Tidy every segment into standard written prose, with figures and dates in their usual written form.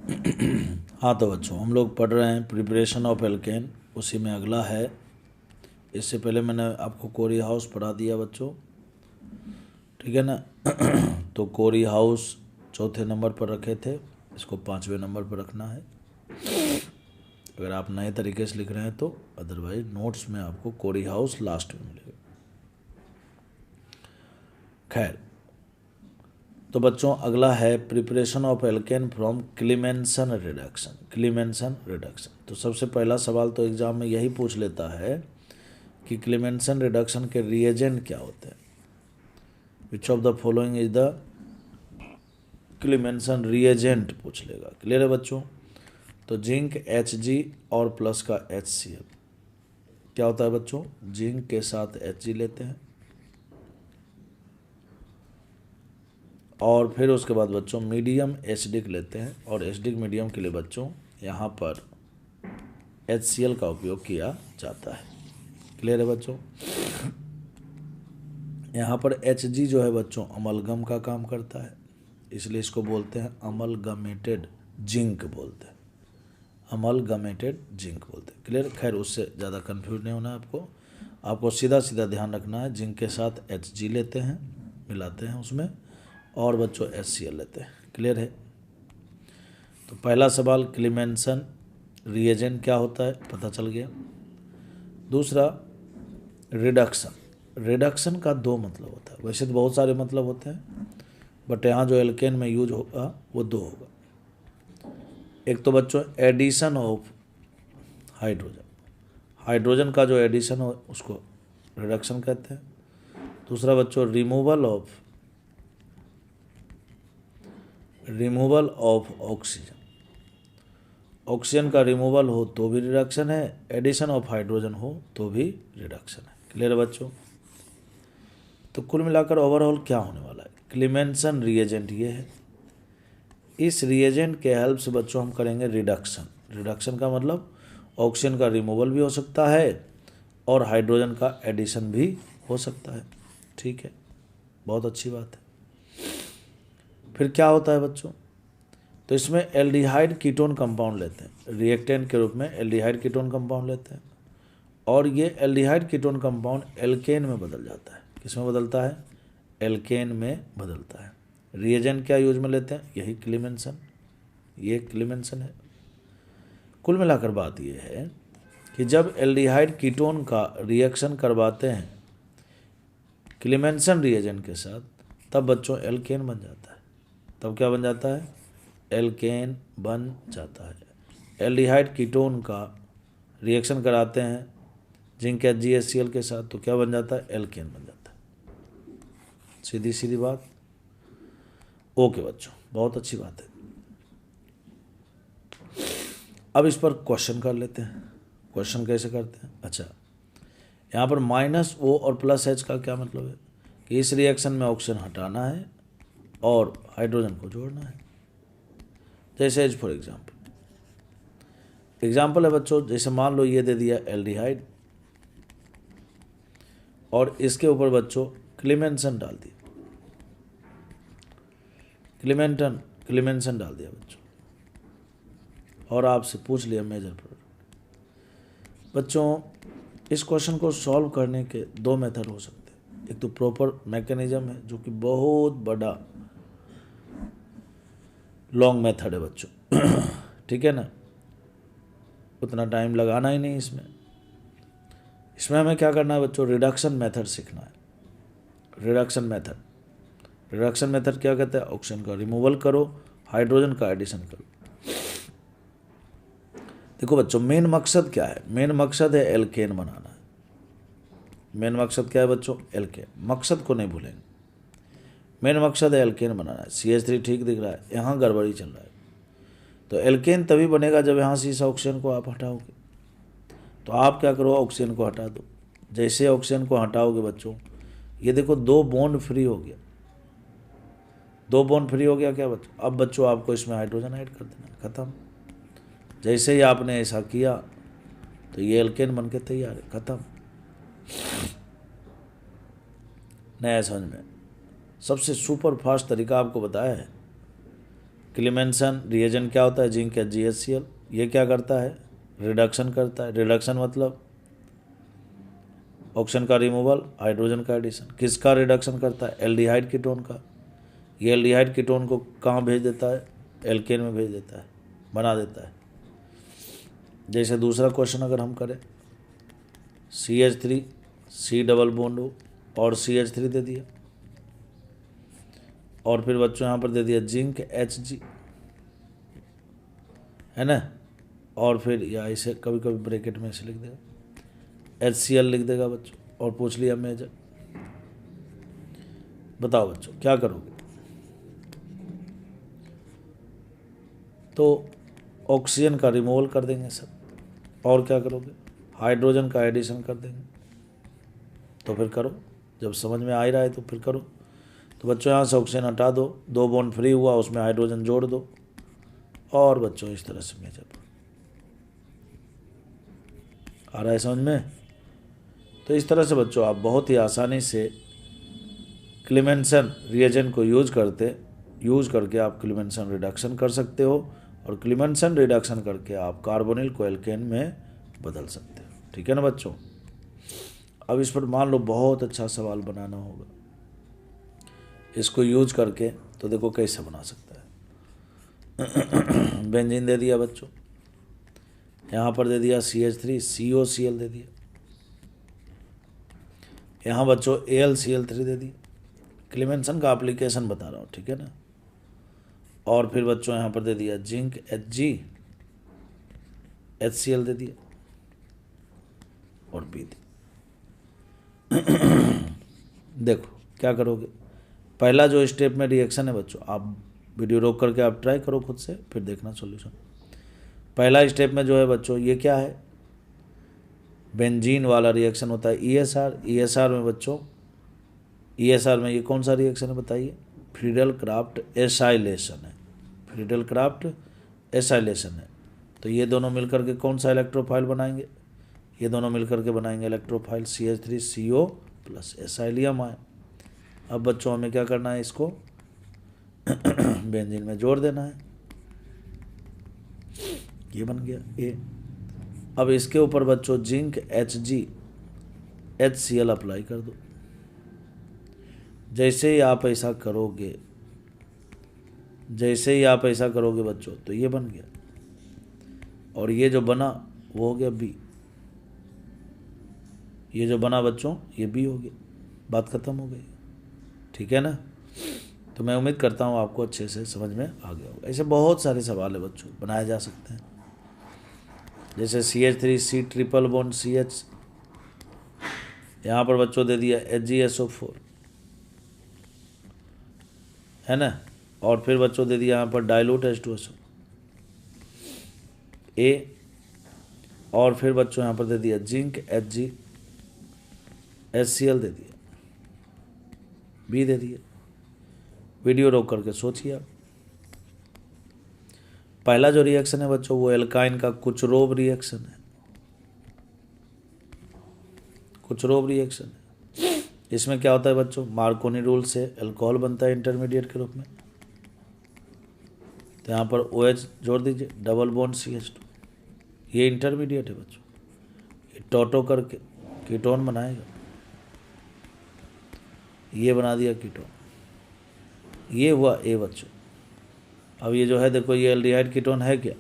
हाँ तो बच्चों हम लोग पढ़ रहे हैं प्रिपरेशन ऑफ एल्केन, उसी में अगला है। इससे पहले मैंने आपको कोरी हाउस पढ़ा दिया बच्चों, ठीक है ना। तो कोरी हाउस चौथे नंबर पर रखे थे, इसको 5वें नंबर पर रखना है अगर आप नए तरीके से लिख रहे हैं तो, अदरवाइज नोट्स में आपको कोरी हाउस लास्ट में मिलेगा। खैर, तो बच्चों अगला है preparation of alkene from क्लीमेंसन reduction. क्लीमेंसन reduction, तो सबसे पहला सवाल तो एग्जाम में यही पूछ लेता है कि क्लीमेंसन रिडक्शन के रिएजेंट क्या होते हैं। Which of the following is the क्लीमेंसन reagent पूछ लेगा। क्लियर है बच्चों। तो जिंक Hg और प्लस का HCl क्या होता है बच्चों, जिंक के साथ Hg लेते हैं और फिर उसके बाद बच्चों मीडियम एसिडिक लेते हैं, और एसिडिक मीडियम के लिए बच्चों यहाँ पर HCl का उपयोग किया जाता है। क्लियर है बच्चों। यहाँ पर Hg जो है बच्चों अमलगम का काम करता है, इसलिए इसको बोलते हैं अमलगमेटेड जिंक बोलते हैं, अमलगमेटेड जिंक बोलते हैं। क्लियर। खैर उससे ज़्यादा कंफ्यूज नहीं होना है आपको सीधा सीधा ध्यान रखना है। जिंक के साथ Hg लेते हैं, मिलाते हैं उसमें, और बच्चों HCl लेते हैं। क्लियर है। तो पहला सवाल क्लीमेंसन रिएजेंट क्या होता है पता चल गया। दूसरा रिडक्शन। रिडक्शन का दो मतलब होता है, वैसे तो बहुत सारे मतलब होते हैं, बट यहाँ जो एल्केन में यूज होगा वो दो होगा। एक तो बच्चों एडिशन ऑफ हाइड्रोजन, हाइड्रोजन का जो एडिशन हो उसको रिडक्शन कहते हैं। दूसरा बच्चों रिमूवल ऑफ ऑक्सीजन, ऑक्सीजन का रिमूवल हो तो भी रिडक्शन है, एडिशन ऑफ हाइड्रोजन हो तो भी रिडक्शन है। क्लियर बच्चों। तो कुल मिलाकर ओवरऑल क्या होने वाला है, क्लीमेंसन रिएजेंट ये है। इस रिएजेंट के हेल्प से बच्चों हम करेंगे रिडक्शन। रिडक्शन का मतलब ऑक्सीजन का रिमूवल भी हो सकता है और हाइड्रोजन का एडिशन भी हो सकता है। ठीक है, बहुत अच्छी बात है। फिर क्या होता है बच्चों, तो इसमें एल्डिहाइड कीटोन कंपाउंड लेते हैं, रिएक्टेंट के रूप में एल्डिहाइड कीटोन कंपाउंड लेते हैं, और ये एल्डिहाइड कीटोन कंपाउंड एल्केन में बदल जाता है। किस में बदलता है, एल्केन में बदलता है। रिएजेंट क्या यूज में लेते हैं, यही क्लीमेंसन, ये क्लीमेंसन है। कुल मिलाकर बात यह है कि जब एल्डिहाइड कीटोन का रिएक्शन करवाते हैं क्लीमेंसन रिएजेंट के साथ, तब बच्चों एल्केन बन जाता है। तब क्या बन जाता है, एल्केन बन जाता है। एल्डिहाइड कीटोन का रिएक्शन कराते हैं जिंक HgHCl के साथ, तो क्या बन जाता है, एल्केन बन जाता है। सीधी सीधी बात। ओके बच्चों, बहुत अच्छी बात है। अब इस पर क्वेश्चन कर लेते हैं। क्वेश्चन कैसे करते हैं, अच्छा यहाँ पर -O और +H का क्या मतलब है कि इस रिएक्शन में ऑक्सीजन हटाना है और हाइड्रोजन को जोड़ना है। जैसे फॉर एग्जाम्पल है बच्चों, जैसे मान लो ये दे दिया एल्डिहाइड और इसके ऊपर बच्चों क्लीमेंसन डाल दिया, क्लीमेंसन डाल दिया बच्चों, और आपसे पूछ लिया मेजर प्रोडक्ट। बच्चों इस क्वेश्चन को सॉल्व करने के दो मेथड हो सकते हैं। एक तो प्रॉपर मैकेनिज्म है जो कि बहुत बड़ा लॉन्ग मेथड है बच्चों ठीक है ना, उतना टाइम लगाना ही नहीं इसमें। इसमें हमें क्या करना है बच्चों, रिडक्शन मेथड सीखना है। रिडक्शन मेथड क्या कहते हैं, ऑक्सीजन का रिमूवल करो, हाइड्रोजन का एडिशन करो। देखो बच्चों मेन मकसद क्या है, मेन मकसद है एल्केन बनाना है। मेन मकसद क्या है बच्चों, एल्केन, मकसद को नहीं भूलेंगे। मेन मकसद है एल्केन बनाना है। CH3 ठीक दिख रहा है, यहाँ गड़बड़ी चल रहा है। तो एल्केन तभी बनेगा जब यहाँ से इस ऑक्सीजन को आप हटाओगे। तो आप क्या करो, ऑक्सीजन को हटा दो। जैसे ऑक्सीजन को हटाओगे बच्चों, ये देखो 2 बॉन्ड फ्री हो गया, 2 बॉन्ड फ्री हो गया क्या बच्चों। अब बच्चों आपको इसमें हाइड्रोजन ऐड कर देना, खत्म। जैसे ही आपने ऐसा किया तो ये एल्केन बन के तैयार है, खत्म। नया समझ में सबसे सुपर फास्ट तरीका आपको बताया है क्लीमेंसन रिएजेंट क्या होता है, जिंक HgHCl। ये क्या करता है, रिडक्शन करता है। रिडक्शन मतलब ऑक्सीजन का रिमूवल, हाइड्रोजन का एडिशन। किसका रिडक्शन करता है, एल्डिहाइड कीटोन का। ये एल्डिहाइड कीटोन को कहाँ भेज देता है, एल्केन में भेज देता है, बना देता है। जैसे दूसरा क्वेश्चन अगर हम करें, CH3 C double bond O और CH3 दे दिया, और फिर बच्चों यहाँ पर दे दिया जिंक Hg, है ना, और फिर या इसे कभी कभी ब्रैकेट में ऐसे लिख देगा, HCl लिख देगा बच्चों, और पूछ लिया मेजर। बताओ बच्चों क्या करोगे। तो ऑक्सीजन का रिमूवल कर देंगे सब, और क्या करोगे, हाइड्रोजन का एडिशन कर देंगे। तो फिर करो, जब समझ में आ ही रहा है तो फिर करो। तो बच्चों यहाँ से ऑक्सीजन हटा दो, 2 बॉन्ड फ्री हुआ, उसमें हाइड्रोजन जोड़ दो, और बच्चों इस तरह से मेजर आ रहा है समझ में। तो इस तरह से बच्चों आप बहुत ही आसानी से क्लीमेंसन रिएजेंट को यूज करके आप क्लीमेंसन रिडक्शन कर सकते हो, और क्लीमेंसन रिडक्शन करके आप कार्बोनिल को एल्केन में बदल सकते हो। ठीक है ना बच्चों। अब इस पर मान लो बहुत अच्छा सवाल बनाना होगा इसको यूज करके, तो देखो कैसे बना सकता है। बेंजीन दे दिया बच्चों, यहाँ पर दे दिया CH3 COCl दे दिया, यहाँ बच्चों AlCl3 दे दिया। क्लीमेंसन का एप्लीकेशन बता रहा हूँ, ठीक है ना। और फिर बच्चों यहाँ पर दे दिया जिंक HgHCl दे दिया, और B दे। देखो क्या करोगे, पहला जो स्टेप में रिएक्शन है बच्चों, आप वीडियो रोक करके आप ट्राई करो खुद से, फिर देखना सॉल्यूशन। पहला स्टेप में जो है बच्चों, ये क्या है, बेंजीन वाला रिएक्शन होता है ESR में बच्चों, ESR में ये कौन सा रिएक्शन है बताइए, फ्रीडल क्राफ्ट एसाइलेशन है। फ्रीडल क्राफ्ट एसाइलेशन है। तो ये दोनों मिलकर के कौन सा इलेक्ट्रोफाइल बनाएंगे, ये दोनों मिलकर के बनाएंगे इलेक्ट्रोफाइल CH3CO प्लस एसाइलियम आए। अब बच्चों हमें क्या करना है, इसको बेंजीन में जोड़ देना है। ये बन गया A। अब इसके ऊपर बच्चों जिंक HgHCl अप्लाई कर दो। जैसे ही आप ऐसा करोगे बच्चों, तो ये बन गया, और ये जो बना वो हो गया B। ये जो बना बच्चों ये B हो गया, बात खत्म हो गई। ठीक है ना। तो मैं उम्मीद करता हूँ आपको अच्छे से समझ में आ गया होगा। ऐसे बहुत सारे सवाल है बच्चों बनाए जा सकते हैं। जैसे CH3 C triple bond CH, यहाँ पर बच्चों दे दिया HgSO4, है ना, और फिर बच्चों दे दिया यहाँ पर डाइल्यूट H2SO A, और फिर बच्चों यहाँ पर दे दिया जिंक HgHCl दे दिया, B दे दिया। वीडियो रोक करके सोचिए आप। पहला जो रिएक्शन है बच्चों वो एल्काइन का कुचरोव रिएक्शन है। कुचरोव रिएक्शन है, इसमें क्या होता है बच्चों, मार्कोनी रूल से अल्कोहल बनता है इंटरमीडिएट के रूप में। तो यहाँ पर OH जोड़ दीजिए, डबल बॉन्ड CH2, ये इंटरमीडिएट है बच्चों। ये टोटो करके कीटोन बनाएगा, ये बना दिया कीटोन, ये हुआ A बच्चों। अब ये जो है देखो, ये एल्डिहाइड कीटोन है क्या,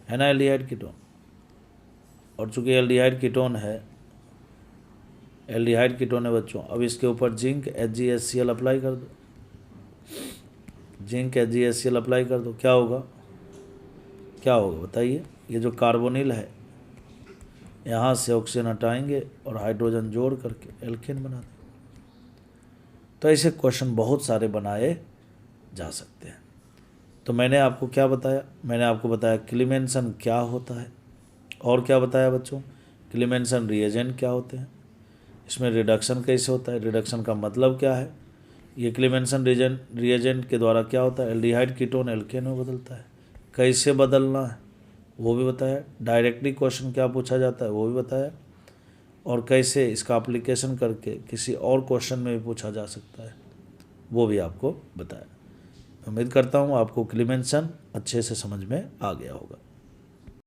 है ना, एल्डिहाइड कीटोन। और चूंकि एल्डिहाइड कीटोन है बच्चों, अब इसके ऊपर जिंक HgHCl अप्लाई कर दो। जिंक HgHCl अप्लाई कर दो, क्या होगा बताइए। ये जो कार्बोनिल है यहाँ से ऑक्सीजन हटाएंगे और हाइड्रोजन जोड़ करके एल्केन बना देंगे। तो ऐसे क्वेश्चन बहुत सारे बनाए जा सकते हैं। तो मैंने आपको क्या बताया, मैंने आपको बताया क्लीमेंसन क्या होता है, और क्या बताया बच्चों, क्लीमेंसन रिएजेंट क्या होते हैं, इसमें रिडक्शन कैसे होता है, रिडक्शन का मतलब क्या है, ये क्लीमेंसन रिएजेंट के द्वारा क्या होता है, एल्डिहाइड कीटोन एल्केन में बदलता है, कैसे बदलना है वो भी बताया, डायरेक्टली क्वेश्चन क्या पूछा जाता है वो भी बताया, और कैसे इसका एप्लीकेशन करके किसी और क्वेश्चन में भी पूछा जा सकता है वो भी आपको बताया। उम्मीद करता हूँ आपको क्लीमेंसन अच्छे से समझ में आ गया होगा।